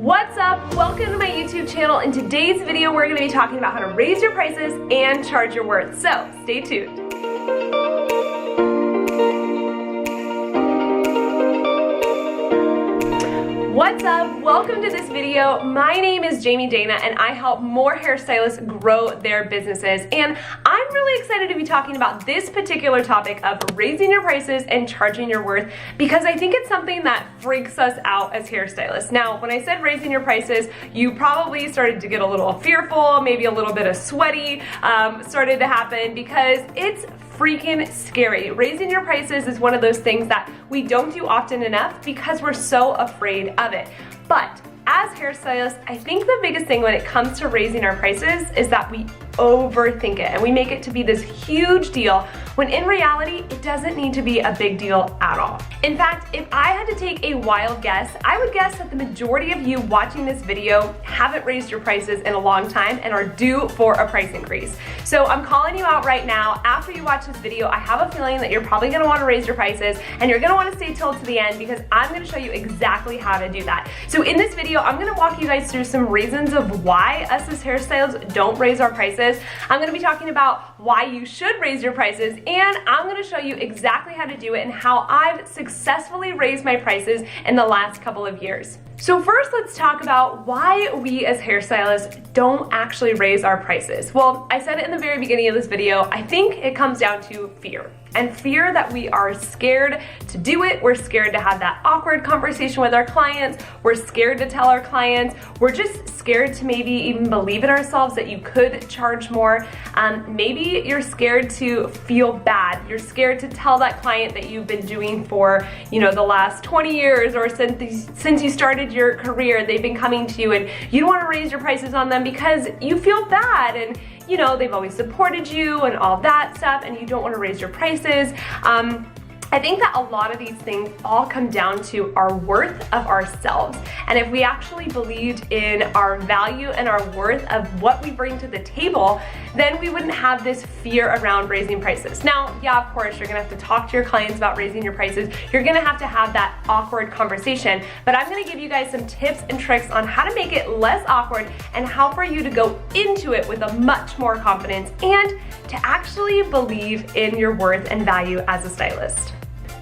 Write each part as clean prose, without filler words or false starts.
What's up? Welcome to my YouTube channel. In today's video, we're going to be talking about how to raise your prices and charge your worth. So stay tuned. What's up? Welcome to this video. My name is Jamie Dana and I help more hairstylists grow their businesses. And I'm really excited to be talking about this particular topic of raising your prices and charging your worth because I think it's something that freaks us out as hairstylists. Now, when I said raising your prices, you probably started to get a little fearful, maybe a little bit of sweaty started to happen because it's freaking scary. Raising your prices is one of those things that we don't do often enough because we're so afraid of it. But as hairstylists, I think the biggest thing when it comes to raising our prices is that we overthink it and we make it to be this huge deal when in reality it doesn't need to be a big deal at all. In fact, if I had to take a wild guess, I would guess that the majority of you watching this video haven't raised your prices in a long time and are due for a price increase. So I'm calling you out right now. After you watch this video, I have a feeling that you're probably going to want to raise your prices and you're going to want to stay till to the end because I'm going to show you exactly how to do that. So in this video, I'm going to walk you guys through some reasons of why us as hairstylists don't raise our prices. I'm going to be talking about why you should raise your prices, and I'm going to show you exactly how to do it and how I've successfully raised my prices in the last couple of years. So first, let's talk about why we as hairstylists don't actually raise our prices. Well, I said it in the very beginning of this video, I think it comes down to fear. And fear that we are scared to do it. We're scared to have that awkward conversation with our clients. We're scared to tell our clients. We're just scared to maybe even believe in ourselves that you could charge more. Maybe you're scared to feel bad. You're scared to tell that client that you've been doing for, the last 20 years or since you started your career, they've been coming to you and you don't want to raise your prices on them because you feel bad and they've always supported you and all that stuff and you don't want to raise your prices. I think that a lot of these things all come down to our worth of ourselves. And if we actually believed in our value and our worth of what we bring to the table, then we wouldn't have this fear around raising prices. Now, yeah, of course, you're gonna have to talk to your clients about raising your prices. You're gonna have to have that awkward conversation, but I'm gonna give you guys some tips and tricks on how to make it less awkward and how for you to go into it with a much more confidence and to actually believe in your worth and value as a stylist.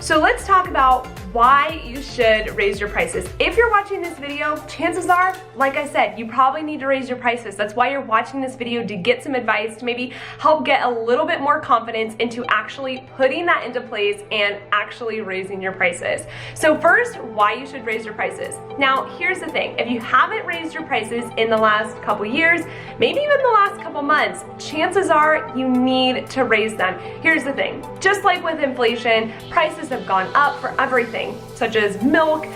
So let's talk about why you should raise your prices. If you're watching this video, chances are, like I said, you probably need to raise your prices. That's why you're watching this video, to get some advice, to maybe help get a little bit more confidence into actually putting that into place and actually raising your prices. So first, why you should raise your prices. Now, here's the thing. If you haven't raised your prices in the last couple years, maybe even the last couple months, chances are you need to raise them. Here's the thing. Just like with inflation, prices have gone up for everything, such as milk,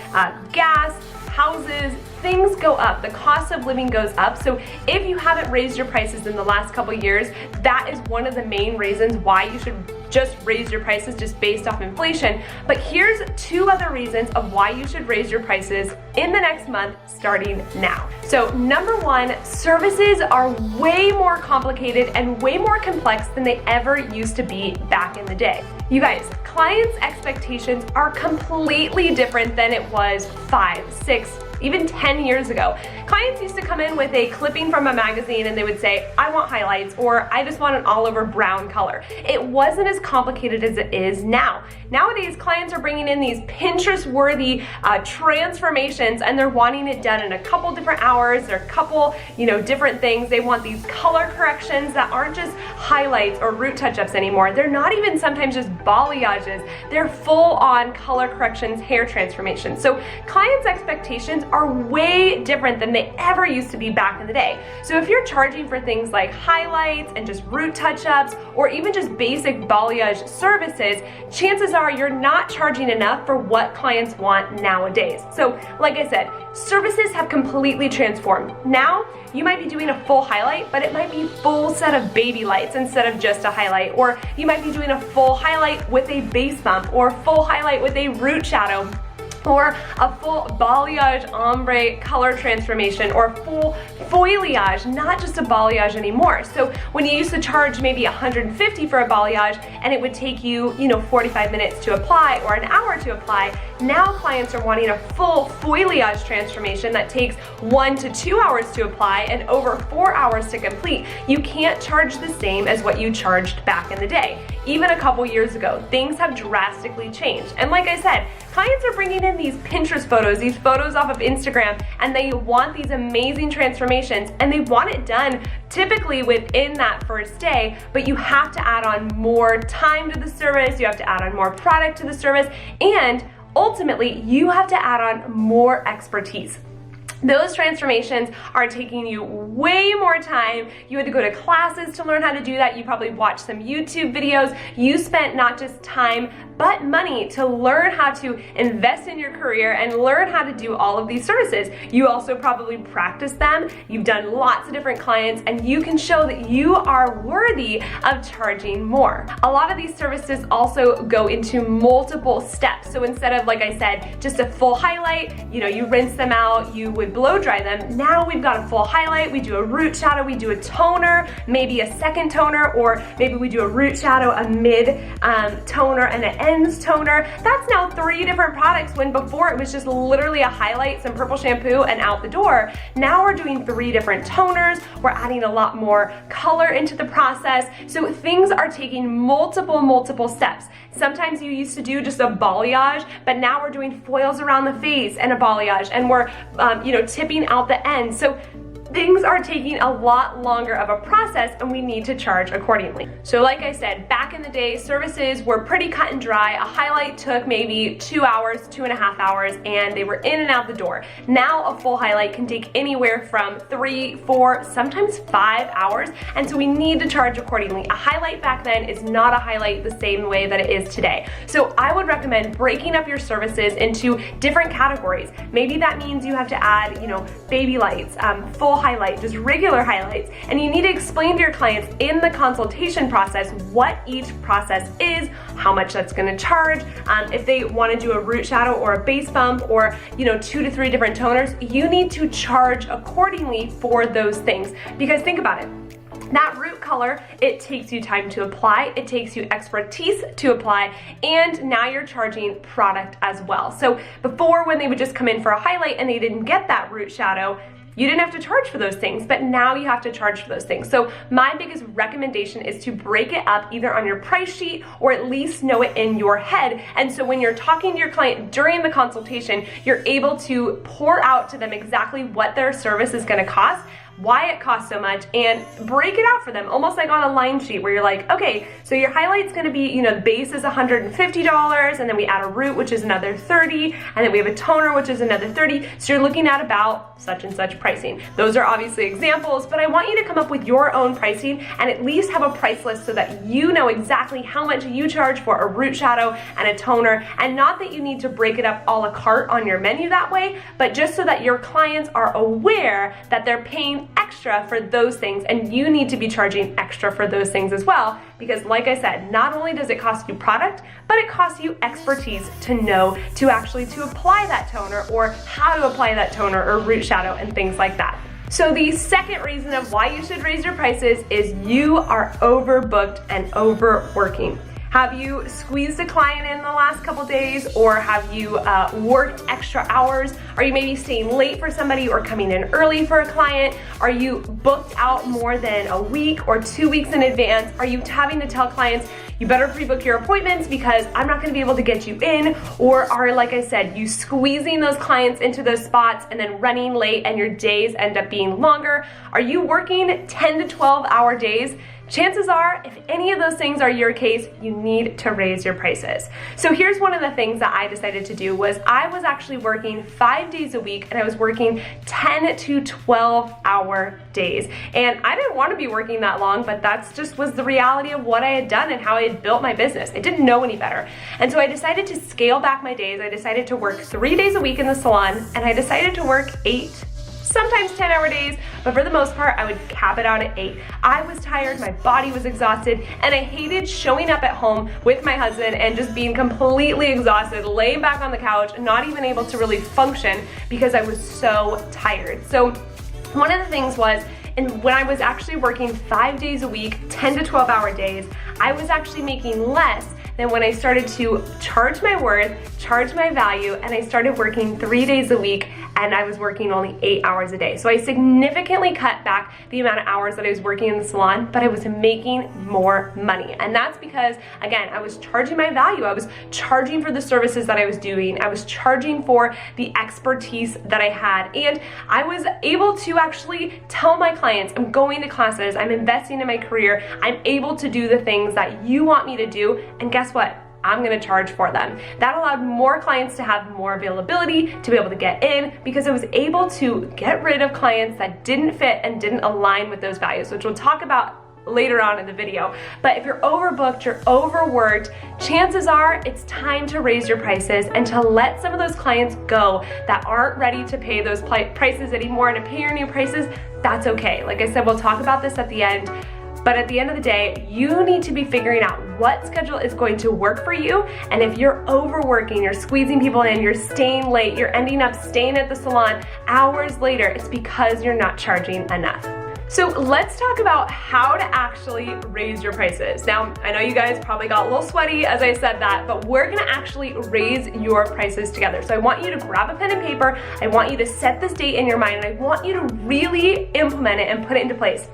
gas, houses, things go up. The cost of living goes up. So if you haven't raised your prices in the last couple years, that is one of the main reasons why you should just raise your prices just based off inflation. But here's two other reasons of why you should raise your prices in the next month starting now. So number one, services are way more complicated and way more complex than they ever used to be back in the day. You guys, clients' expectations are completely different than it was 5, 6, even 10 years ago. Clients used to come in with a clipping from a magazine and they would say, I want highlights, or I just want an all over brown color. It wasn't as complicated as it is now. Nowadays, clients are bringing in these Pinterest-worthy transformations and they're wanting it done in a couple different hours or a couple, different things. They want these color corrections that aren't just highlights or root touch-ups anymore. They're not even sometimes just balayages. They're full-on color corrections, hair transformations. So clients' expectations are way different than they ever used to be back in the day. So if you're charging for things like highlights and just root touch-ups or even just basic balayage services, chances are you're not charging enough for what clients want nowadays. So like I said, services have completely transformed. Now, you might be doing a full highlight, but it might be full set of baby lights instead of just a highlight. Or you might be doing a full highlight with a base bump or full highlight with a root shadow. or a full balayage ombre color transformation, or full foliage, not just a balayage anymore. So when you used to charge maybe $150 for a balayage and it would take you, 45 minutes to apply or an hour to apply, now clients are wanting a full foliage transformation that takes 1 to 2 hours to apply and over 4 hours to complete. You can't charge the same as what you charged back in the day. Even a couple years ago, things have drastically changed. And like I said, clients are bringing in these Pinterest photos, these photos off of Instagram, and they want these amazing transformations, and they want it done typically within that first day, but you have to add on more time to the service, you have to add on more product to the service, and ultimately, you have to add on more expertise. Those transformations are taking you way more time. You had to go to classes to learn how to do that. You probably watched some YouTube videos. You spent not just time, but money to learn how to invest in your career and learn how to do all of these services. You also probably practiced them. You've done lots of different clients, and you can show that you are worthy of charging more. A lot of these services also go into multiple steps. So instead of, like I said, just a full highlight, you rinse them out, you would blow dry them. Now we've got a full highlight, we do a root shadow, we do a toner, maybe a second toner, or maybe we do a root shadow, a mid toner, and an ends toner. That's now 3 different products, when before it was just literally a highlight, some purple shampoo, and out the door. Now we're doing 3 different toners. We're adding a lot more color into the process. So things are taking multiple steps. Sometimes you used to do just a balayage, but now we're doing foils around the face and a balayage, and we're tipping out the end. So things are taking a lot longer of a process, and we need to charge accordingly. So like I said, back in the day, services were pretty cut and dry. A highlight took maybe 2 hours, 2.5 hours, and they were in and out the door. Now a full highlight can take anywhere from 3, 4, sometimes 5 hours, and so we need to charge accordingly. A highlight back then is not a highlight the same way that it is today. So I would recommend breaking up your services into different categories. Maybe that means you have to add, baby lights, full highlight, just regular highlights, and you need to explain to your clients in the consultation process what each process is, how much that's going to charge. If they want to do a root shadow or a base bump, or 2 to 3 different toners, you need to charge accordingly for those things. Because think about it, that root color, it takes you time to apply, it takes you expertise to apply, and now you're charging product as well. So before, when they would just come in for a highlight and they didn't get that root shadow, you didn't have to charge for those things, but now you have to charge for those things. So my biggest recommendation is to break it up either on your price sheet or at least know it in your head. And so when you're talking to your client during the consultation, you're able to pour out to them exactly what their service is going to cost, why it costs so much, and break it out for them, almost like on a line sheet where you're like, okay, so your highlight's gonna be, the base is $150, and then we add a root, which is another $30, and then we have a toner, which is another $30, so you're looking at about such and such pricing. Those are obviously examples, but I want you to come up with your own pricing and at least have a price list so that you know exactly how much you charge for a root shadow and a toner, and not that you need to break it up a la carte on your menu that way, but just so that your clients are aware that they're paying extra for those things, and you need to be charging extra for those things as well, because like I said, not only does it cost you product, but it costs you expertise to know to apply that toner, or how to apply that toner or root shadow and things like that. So the second reason of why you should raise your prices is you are overbooked and overworking. Have you squeezed a client in the last couple days, or have you worked extra hours? Are you maybe staying late for somebody or coming in early for a client? Are you booked out more than a week or 2 weeks in advance? Are you having to tell clients, you better pre-book your appointments because I'm not gonna be able to get you in? Or are, like I said, you squeezing those clients into those spots and then running late and your days end up being longer? Are you working 10 to 12 hour days? Chances are, if any of those things are your case, you need to raise your prices. So here's one of the things that I decided to do was I was actually working 5 days a week, and I was working 10 to 12 hour days. And I didn't want to be working that long, but that's just was the reality of what I had done and how I had built my business. I didn't know any better. And so I decided to scale back my days. I decided to work 3 days a week in the salon, and I decided to work 8, sometimes 10-hour days, but for the most part, I would cap it out at 8. I was tired, my body was exhausted, and I hated showing up at home with my husband and just being completely exhausted, laying back on the couch, not even able to really function because I was so tired. So one of the things was, and when I was actually working 5 days a week, 10 to 12-hour days, I was actually making less than when I started to charge my worth, charge my value, and I started working 3 days a week, and I was working only 8 hours a day. So I significantly cut back the amount of hours that I was working in the salon, but I was making more money. And that's because, again, I was charging my value. I was charging for the services that I was doing. I was charging for the expertise that I had. And I was able to actually tell my clients, I'm going to classes, I'm investing in my career, I'm able to do the things that you want me to do, and guess what? I'm gonna charge for them. That allowed more clients to have more availability, to be able to get in, because I was able to get rid of clients that didn't fit and didn't align with those values, which we'll talk about later on in the video. But if you're overbooked, you're overworked, chances are it's time to raise your prices and to let some of those clients go that aren't ready to pay those prices anymore and to pay your new prices. That's okay. Like I said, we'll talk about this at the end. But at the end of the day, you need to be figuring out what schedule is going to work for you. And if you're overworking, you're squeezing people in, you're staying late, you're ending up staying at the salon hours later, it's because you're not charging enough. So let's talk about how to actually raise your prices. Now, I know you guys probably got a little sweaty as I said that, but we're gonna actually raise your prices together. So I want you to grab a pen and paper, I want you to set this date in your mind, and I want you to really implement it and put it into place.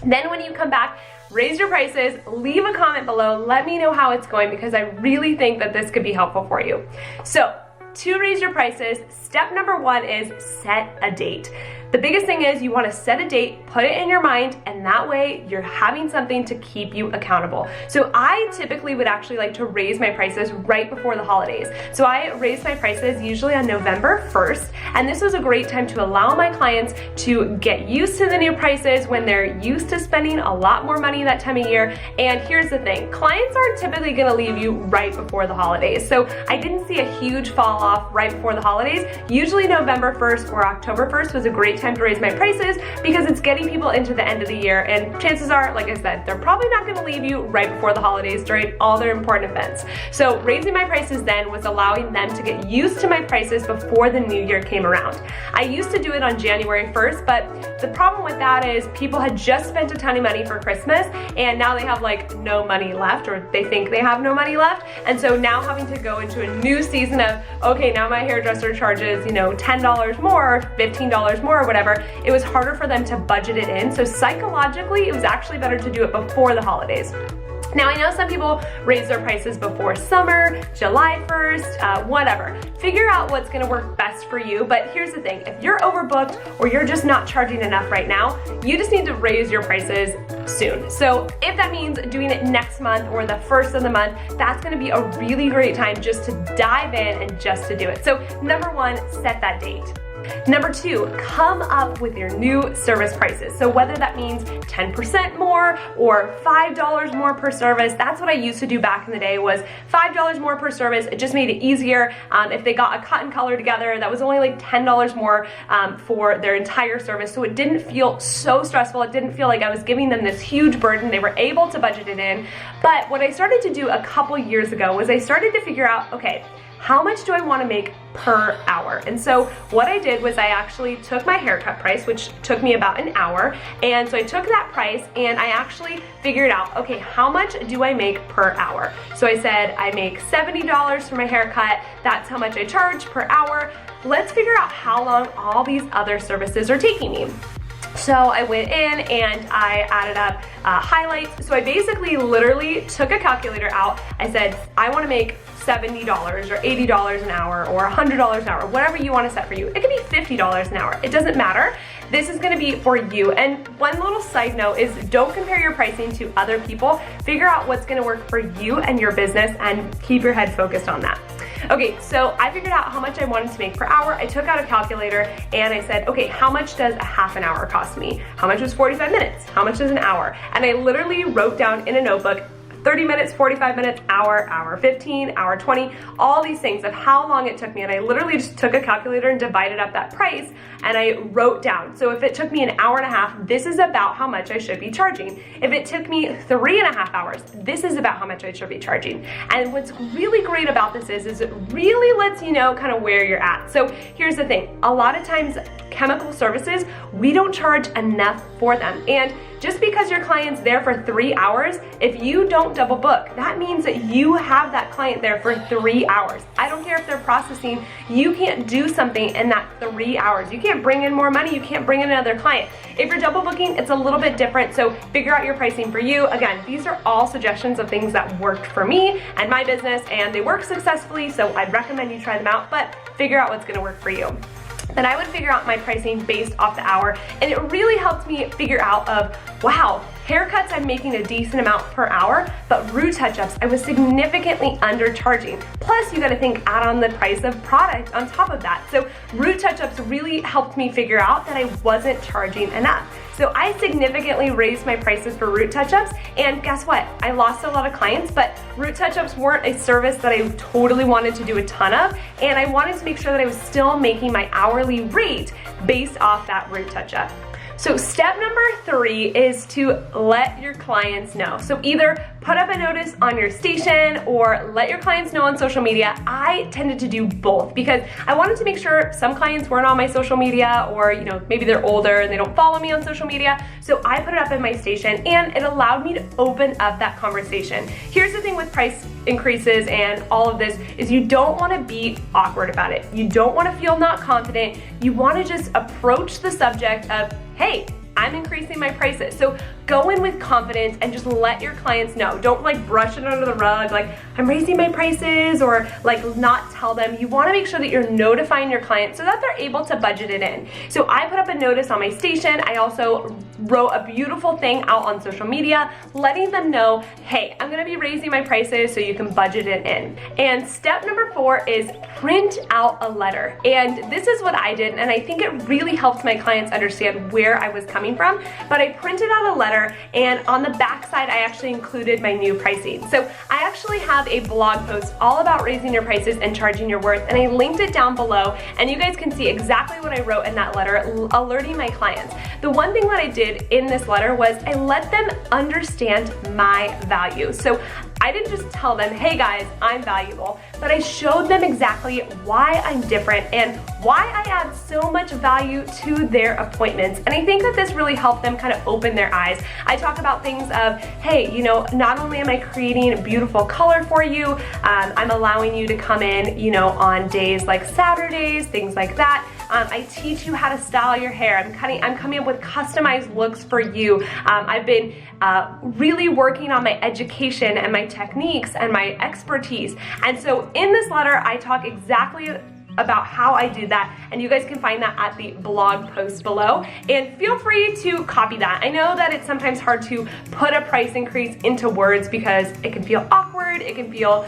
Then when you come back, raise your prices, leave a comment below, let me know how it's going, because I really think that this could be helpful for you. So to raise your prices, step number 1 is set a date. The biggest thing is you want to set a date, put it in your mind, and that way you're having something to keep you accountable. So I typically would actually like to raise my prices right before the holidays. So I raise my prices usually on November 1st, and this was a great time to allow my clients to get used to the new prices when they're used to spending a lot more money that time of year. And here's the thing, clients aren't typically gonna leave you right before the holidays. So I didn't see a huge fall off right before the holidays. Usually November 1st or October 1st was a great time to raise my prices because it's getting people into the end of the year, and chances are, like I said, they're probably not going to leave you right before the holidays during all their important events. So raising my prices then was allowing them to get used to my prices before the new year came around. I used to do it on January 1st, but the problem with that is people had just spent a ton of money for Christmas and now they have like no money left, or they think they have no money left, and so now having to go into a new season of, okay, now my hairdresser charges, you know, $10 more, $15 more, or whatever. It was harder for them to budget it in. So psychologically, it was actually better to do it before the holidays. Now, I know some people raise their prices before summer, July 1st, whatever. Figure out what's gonna work best for you, but here's the thing, if you're overbooked or you're just not charging enough right now, you just need to raise your prices soon. So if that means doing it next month or the first of the month, that's gonna be a really great time just to dive in and just to do it. So number 1, set that date. Number 2, come up with your new service prices. So whether that means 10% more or $5 more per service, that's what I used to do back in the day, was $5 more per service. It just made it easier. If they got a cut and color together, that was only like $10 more for their entire service. So it didn't feel so stressful. It didn't feel like I was giving them this huge burden. They were able to budget it in. But what I started to do a couple years ago was I started to figure out, okay, how much do I want to make per hour? And so what I did was I actually took my haircut price, which took me about an hour, and so I took that price and I actually figured out, okay, how much do I make per hour? So I said I make $70 for my haircut, that's how much I charge per hour. Let's figure out how long all these other services are taking me. So I went in and I added up highlights. So I basically literally took a calculator out. I said, I want to make $70 or $80 an hour or $100 an hour, whatever you want to set for you. It could be $50 an hour. It doesn't matter. This is going to be for you. And one little side note is don't compare your pricing to other people. Figure out what's going to work for you and your business and keep your head focused on that. Okay, so I figured out how much I wanted to make per hour. I took out a calculator and I said, okay, how much does a half an hour cost me? How much was 45 minutes? How much is an hour? And I literally wrote down in a notebook 30 minutes, 45 minutes, hour, hour 15, hour 20, all these things of how long it took me. And I literally just took a calculator and divided up that price and I wrote down. So if it took me an hour and a half, this is about how much I should be charging. If it took me 3.5 hours, this is about how much I should be charging. And what's really great about this is it really lets you know kind of where you're at. So here's the thing, a lot of times chemical services, we don't charge enough for them. And just because your client's there for 3 hours, if you don't double book, that means that you have that client there for 3 hours. I don't care if they're processing, you can't do something in that 3 hours. You can't bring in more money, you can't bring in another client. If you're double booking, it's a little bit different, so figure out your pricing for you. Again, these are all suggestions of things that worked for me and my business, and they work successfully, so I'd recommend you try them out, but figure out what's gonna work for you. Then I would figure out my pricing based off the hour, and it really helped me figure out of, wow, haircuts I'm making a decent amount per hour, but root touch-ups I was significantly undercharging. Plus you gotta think, add on the price of product on top of that. So root touch-ups really helped me figure out that I wasn't charging enough. So I significantly raised my prices for root touch-ups, and guess what? I lost a lot of clients, but root touch-ups weren't a service that I totally wanted to do a ton of, and I wanted to make sure that I was still making my hourly rate based off that root touch-up. So step number 3 is to let your clients know. So either put up a notice on your station or let your clients know on social media. I tended to do both because I wanted to make sure some clients weren't on my social media, or maybe they're older and they don't follow me on social media. So I put it up in my station, and it allowed me to open up that conversation. Here's the thing with price increases and all of this is you don't want to be awkward about it. You don't want to feel not confident. You want to just approach the subject of, hey, I'm increasing my prices. So go in with confidence and just let your clients know. Don't like brush it under the rug, like I'm raising my prices, or like not tell them. You wanna make sure that you're notifying your clients so that they're able to budget it in. So I put up a notice on my station. I also wrote a beautiful thing out on social media, letting them know, hey, I'm gonna be raising my prices so you can budget it in. And step number 4 is print out a letter. And this is what I did, and I think it really helped my clients understand where I was coming from. But I printed out a letter, and on the back side, I actually included my new pricing. So I actually have a blog post all about raising your prices and charging your worth, and I linked it down below, and you guys can see exactly what I wrote in that letter, alerting my clients. The one thing that I did in this letter was I let them understand my value. So I didn't just tell them, hey guys, I'm valuable, but I showed them exactly why I'm different and why I add so much value to their appointments. And I think that this really helped them kind of open their eyes. I talk about things of, hey, not only am I creating a beautiful color for you, I'm allowing you to come in, on days like Saturdays, things like that. I teach you how to style your hair. I'm coming up with customized looks for you. I've been really working on my education and my techniques and my expertise. And so in this letter, I talk exactly about how I did that, and you guys can find that at the blog post below, and feel free to copy that. I know that it's sometimes hard to put a price increase into words because it can feel awkward, it can feel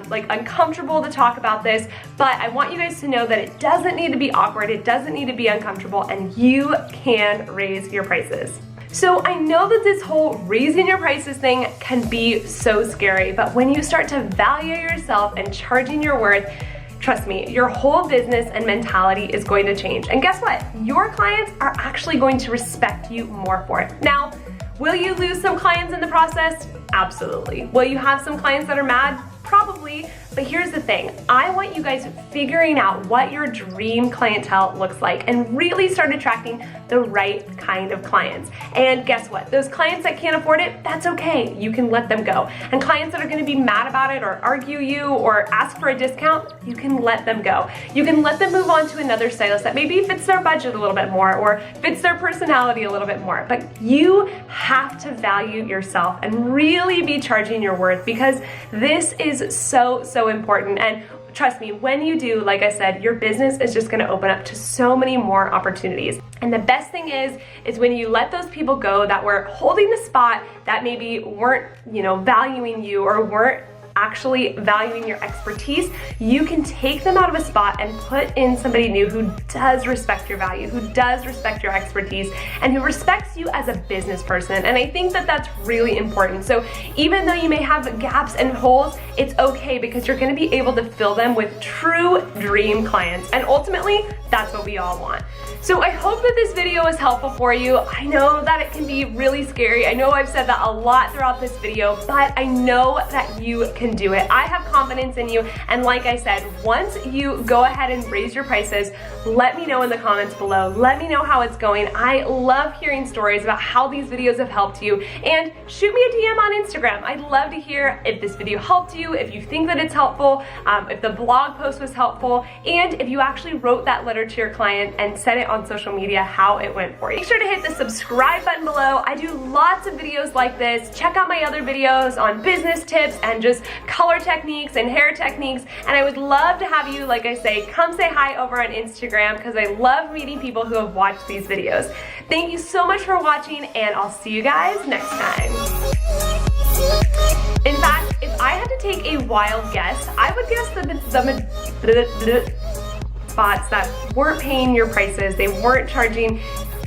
like uncomfortable to talk about this, but I want you guys to know that it doesn't need to be awkward, it doesn't need to be uncomfortable, and you can raise your prices. So I know that this whole raising your prices thing can be so scary, but when you start to value yourself and charging your worth, trust me, your whole business and mentality is going to change. And guess what? Your clients are actually going to respect you more for it. Now, will you lose some clients in the process? Absolutely. Will you have some clients that are mad? Probably. But here's the thing, I want you guys figuring out what your dream clientele looks like and really start attracting the right kind of clients. And guess what? Those clients that can't afford it, that's okay. You can let them go. And clients that are gonna be mad about it or argue you or ask for a discount, you can let them go. You can let them move on to another stylist that maybe fits their budget a little bit more or fits their personality a little bit more. But you have to value yourself and really be charging your worth, because this is so important. And trust me, when you do, like I said, your business is just gonna open up to so many more opportunities. And the best thing is when you let those people go that were holding the spot, that maybe weren't, valuing you or weren't actually valuing your expertise, you can take them out of a spot and put in somebody new who does respect your value, who does respect your expertise, and who respects you as a business person. And I think that that's really important. So even though you may have gaps and holes, it's okay, because you're gonna be able to fill them with true dream clients. And ultimately, that's what we all want. So I hope that this video was helpful for you. I know that it can be really scary. I know I've said that a lot throughout this video, but I know that you can do it. I have confidence in you. And like I said, once you go ahead and raise your prices, let me know in the comments below. Let me know how it's going. I love hearing stories about how these videos have helped you. And shoot me a DM on Instagram. I'd love to hear if this video helped you, if you think that it's helpful, if the blog post was helpful, and if you actually wrote that letter to your client and sent it on social media, how it went for you. Make sure to hit the subscribe button below. I do lots of videos like this. Check out my other videos on business tips and just color techniques and hair techniques. And I would love to have you, like I say, come say hi over on Instagram, because I love meeting people who have watched these videos. Thank you so much for watching, and I'll see you guys next time. In fact, if I had to take a wild guess, I would guess the spots that weren't paying your prices, they weren't charging.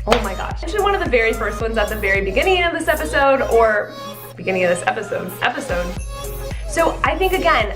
Oh my gosh. Actually, one of the very first ones at the very beginning of this episode, or beginning of this episode. So I think, again,